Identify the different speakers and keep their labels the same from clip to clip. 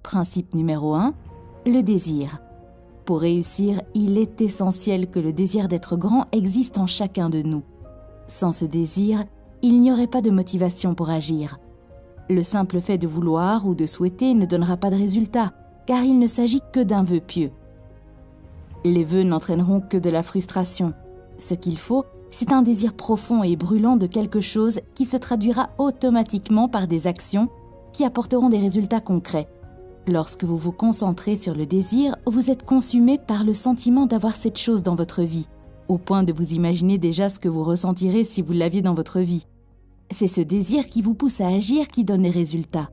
Speaker 1: Principe numéro 1, le désir. Pour réussir, il est essentiel que le désir d'être grand existe en chacun de nous. Sans ce désir, il n'y aurait pas de motivation pour agir. Le simple fait de vouloir ou de souhaiter ne donnera pas de résultat, car il ne s'agit que d'un vœu pieux. Les vœux n'entraîneront que de la frustration. Ce qu'il faut, c'est un désir profond et brûlant de quelque chose qui se traduira automatiquement par des actions qui apporteront des résultats concrets. Lorsque vous vous concentrez sur le désir, vous êtes consumé par le sentiment d'avoir cette chose dans votre vie, au point de vous imaginer déjà ce que vous ressentirez si vous l'aviez dans votre vie. C'est ce désir qui vous pousse à agir qui donne les résultats.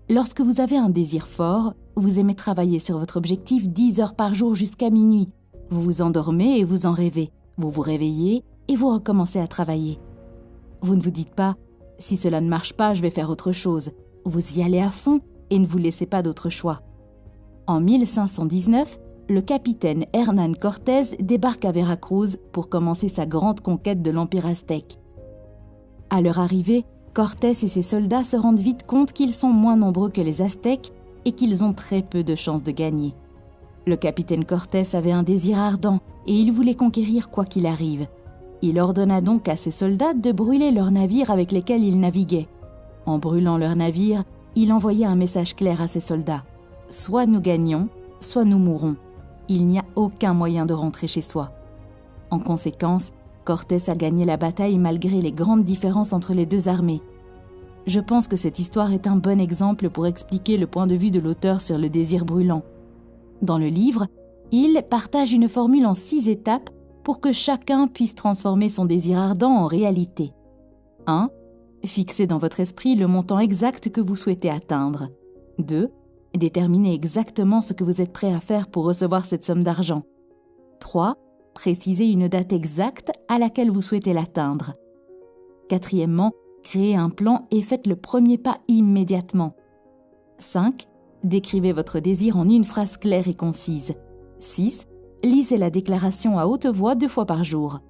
Speaker 1: Lorsque vous avez un désir fort, vous aimez travailler sur votre objectif 10 heures par jour jusqu'à minuit. Vous vous endormez et vous en rêvez. Vous vous réveillez et vous recommencez à travailler. Vous ne vous dites pas « si cela ne marche pas, je vais faire autre chose ». Vous y allez à fond et ne vous laissez pas d'autre choix. En 1519, le capitaine Hernán Cortés débarque à Veracruz pour commencer sa grande conquête de l'Empire aztèque. À leur arrivée, Cortés et ses soldats se rendent vite compte qu'ils sont moins nombreux que les Aztèques et qu'ils ont très peu de chances de gagner. Le capitaine Cortés avait un désir ardent et il voulait conquérir quoi qu'il arrive. Il ordonna donc à ses soldats de brûler leurs navires avec lesquels ils naviguaient. En brûlant leurs navires, il envoyait un message clair à ses soldats. « Soit nous gagnons, soit nous mourrons. Il n'y a aucun moyen de rentrer chez soi. » En conséquence, Cortés a gagné la bataille malgré les grandes différences entre les deux armées. Je pense que cette histoire est un bon exemple pour expliquer le point de vue de l'auteur sur le désir brûlant. Dans le livre, il partage une formule en 6 étapes pour que chacun puisse transformer son désir ardent en réalité. 1. Fixez dans votre esprit le montant exact que vous souhaitez atteindre. 2. Déterminez exactement ce que vous êtes prêt à faire pour recevoir cette somme d'argent. 3. Précisez une date exacte à laquelle vous souhaitez l'atteindre. 4. Créez un plan et faites le premier pas immédiatement. 5. Décrivez votre désir en une phrase claire et concise. 6. Lisez la déclaration à haute voix 2 fois par jour.